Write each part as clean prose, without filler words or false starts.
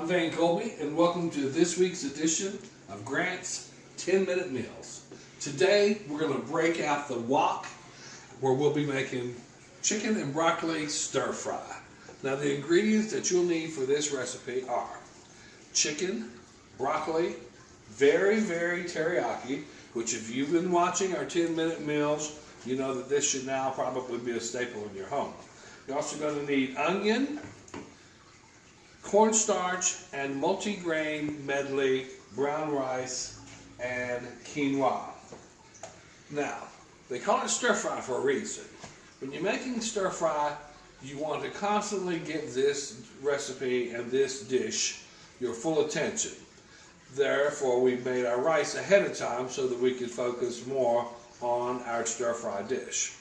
I'm Van Colby, and welcome to this week's edition of Grant's 10-Minute Meals. Today, we're going to break out the wok, where we'll be making chicken and broccoli stir fry. Now, the ingredients that you'll need for this recipe are chicken, broccoli, very teriyaki, which if you've been watching our 10-minute meals, you know that this should now probably be a staple in your home. You're also going to need onion, cornstarch, and multi-grain medley, brown rice, and quinoa. Now, they call it stir fry for a reason. When you're making stir fry, you want to constantly give this recipe and this dish your full attention. Therefore, we made our rice ahead of time so that we could focus more on our stir fry dish.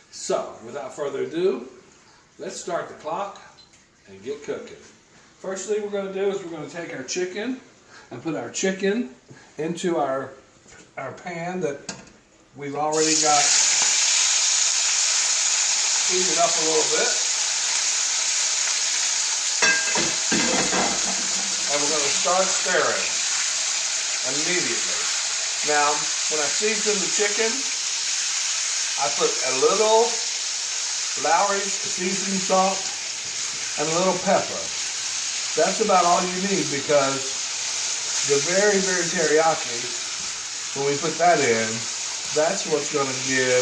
So, without further ado, let's start the clock and get cooking. First thing we're going to do is we're going to take our chicken and put our chicken into our pan that we've already got heated up a little bit. And we're going to start stirring immediately. Now, when I season the chicken, I put a little Lawry's seasoning salt and a little pepper. That's about all you need, because the very teriyaki, when we put that in, that's what's going to give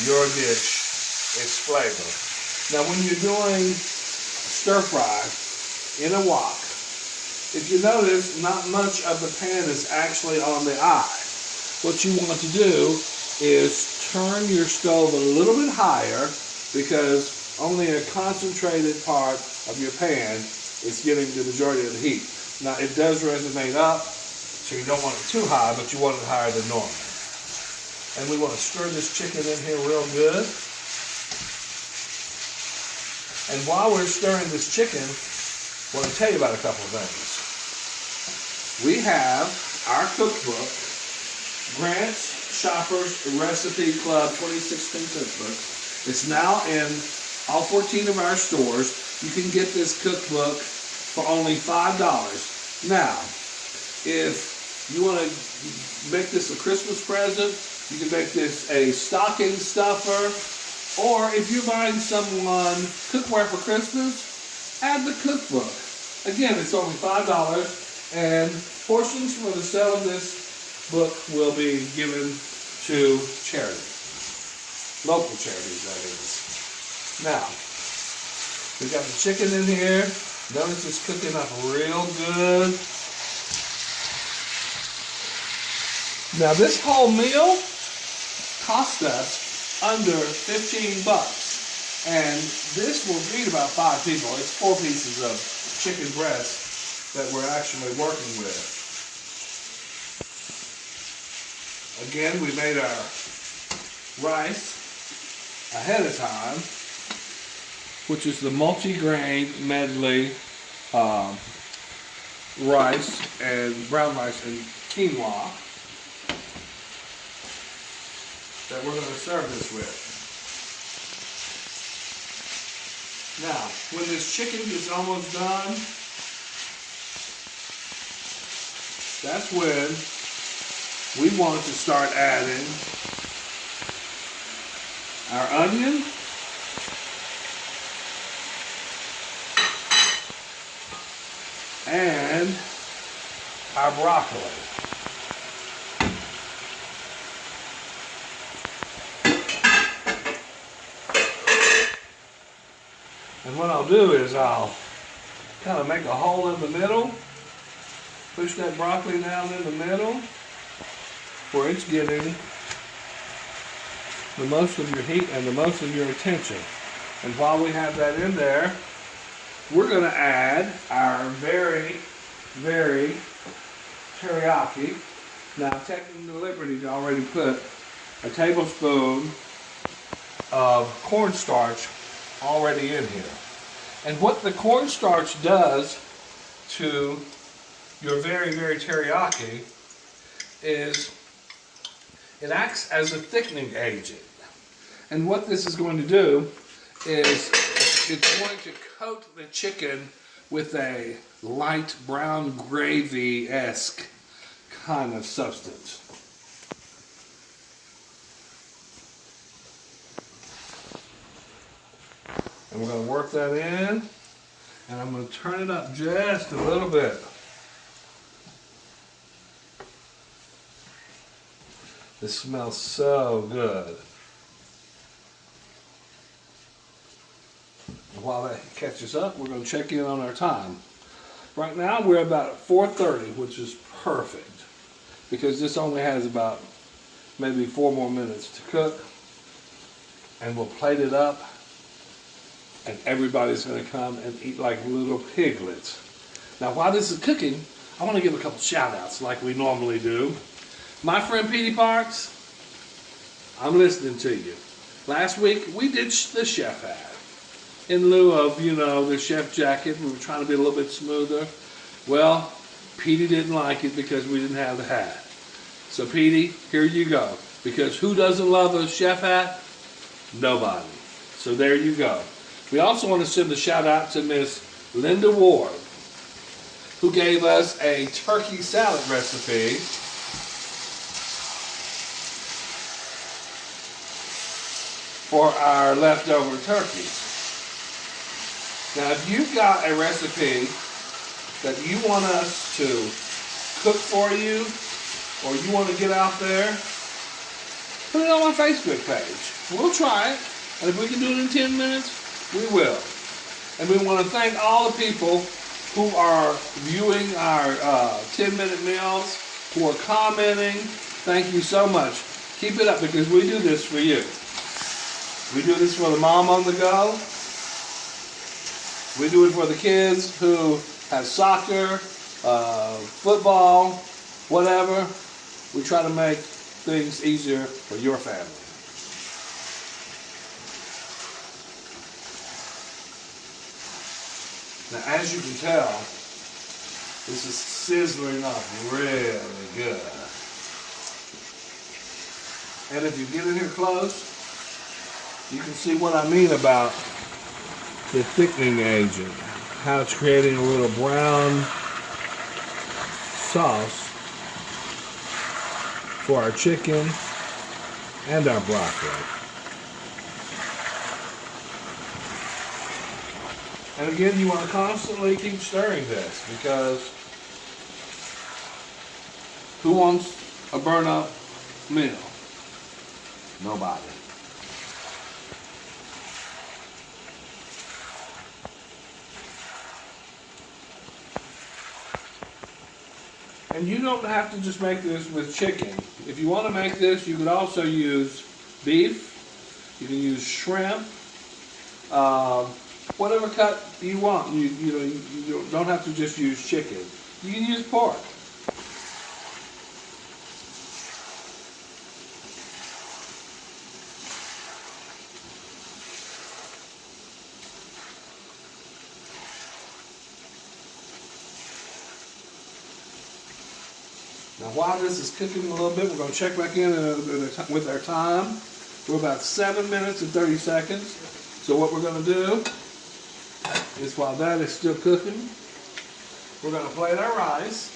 your dish its flavor. Now, when you're doing stir fry in a wok, if you notice, not much of the pan is actually on the eye. What you want to do is turn your stove a little bit higher, because only a concentrated part of your pan is getting the majority of the heat. Now, it does resonate up, so you don't want it too high, but you want it higher than normal. And we want to stir this chicken in here real good. And while we're stirring this chicken, I want to tell you about a couple of things. We have our cookbook, Grant's Shoppers Recipe Club 2016 cookbook. It's now in all 14 of our stores. You can get this cookbook for only $5. Now, if you want to make this a Christmas present, you can make this a stocking stuffer, or if you're buying someone cookware for Christmas, add the cookbook. Again, it's only $5, and portions for the sale of this book will be given to charity. Local charities, that is. Now, we've got the chicken in here. Notice it's cooking up real good. Now, this whole meal cost us under $15. And this will feed about 5 people. It's 4 pieces of chicken breast that we're actually working with. Again, we made our rice ahead of time, which is the multi-grain medley rice and brown rice and quinoa that we're going to serve this with. Now, when this chicken gets almost done, that's when we want to start adding our onion, and our broccoli. And what I'll do is I'll kind of make a hole in the middle, push that broccoli down in the middle where it's getting the most of your heat and the most of your attention. And while we have that in there, we're going to add our very teriyaki. Now, I've taken the liberty to already put a tablespoon of cornstarch already in here. And what the cornstarch does to your very teriyaki is it acts as a thickening agent. And what this is going to do is it's going to coat the chicken with a light brown gravy-esque kind of substance. And we're going to work that in, and I'm going to turn it up just a little bit. This smells so good. And while that catches up, we're going to check in on our time. Right now we're about 4:30, which is perfect, because this only has about maybe 4 more minutes to cook, and we'll plate it up, and everybody's going to come and eat like little piglets. Now while this is cooking, I want to give a couple shout outs like we normally do. My friend Petey Parks, I'm listening to you. Last week we did the chef hat. In lieu of, the chef jacket, we were trying to be a little bit smoother. Well, Petey didn't like it because we didn't have the hat. So Petey, here you go. Because who doesn't love a chef hat? Nobody. So there you go. We also want to send a shout out to Miss Linda Ward, who gave us a turkey salad recipe for our leftover turkeys. Now, if you've got a recipe that you want us to cook for you, or you want to get out there, put it on our Facebook page. We'll try it, and if we can do it in 10 minutes, we will. And we want to thank all the people who are viewing our 10-minute meals, who are commenting. Thank you so much. Keep it up, because we do this for you. We do this for the mom on the go. We do it for the kids who have soccer, football, whatever. We try to make things easier for your family. Now, as you can tell, this is sizzling up really good. And if you get in here close, you can see what I mean about the thickening agent, how it's creating a little brown sauce for our chicken and our broccoli. And again, you want to constantly keep stirring this, because who wants a burn-up meal? Nobody. And you don't have to just make this with chicken. If you want to make this, you could also use beef. You can use shrimp. Whatever cut you want. You don't have to just use chicken. You can use pork. Now while this is cooking a little bit, we're going to check back in with our time. We're about 7 minutes and 30 seconds. So what we're going to do is, while that is still cooking, we're going to plate our rice.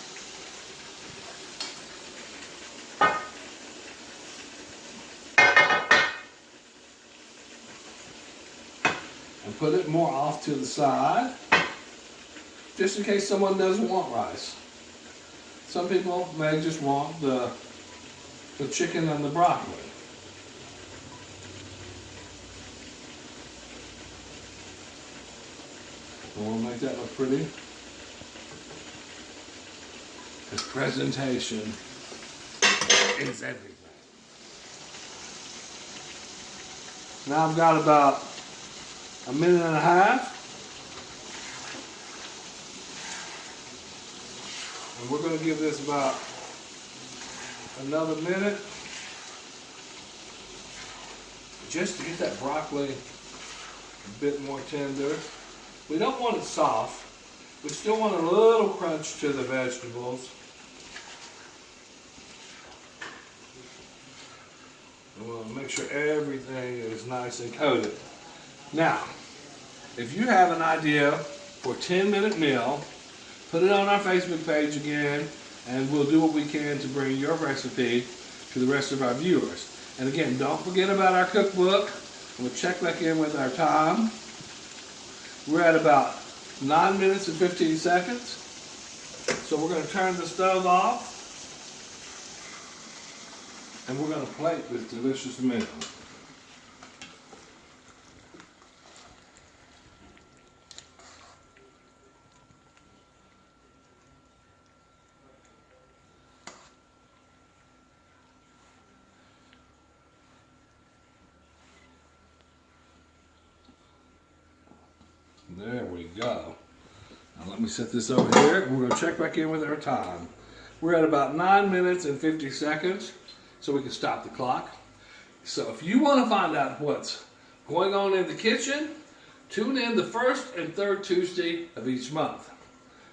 And put it more off to the side, just in case someone doesn't want rice. Some people may just want the chicken and the broccoli. And we'll make that look pretty. Because presentation is everything. Now I've got about a minute and a half. And we're going to give this about another minute, just to get that broccoli a bit more tender. We don't want it soft. We still want a little crunch to the vegetables. And we'll make sure everything is nice and coated. Now, if you have an idea for a 10-minute meal. Put it on our Facebook page again, and we'll do what we can to bring your recipe to the rest of our viewers. And again, don't forget about our cookbook. We'll check back in with our time. We're at about 9 minutes and 15 seconds. So we're going to turn the stove off, and we're going to plate this delicious meal. There we go. Now let me set this over here, and we're going to check back in with our time. We're at about 9 minutes and 50 seconds, so we can stop the clock. So if you want to find out what's going on in the kitchen, tune in the first and third Tuesday of each month.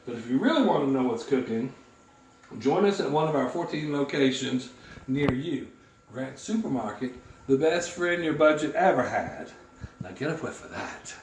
But if you really want to know what's cooking, join us at one of our 14 locations near you. Grant Supermarket, the best friend your budget ever had. Now get a whiff of that.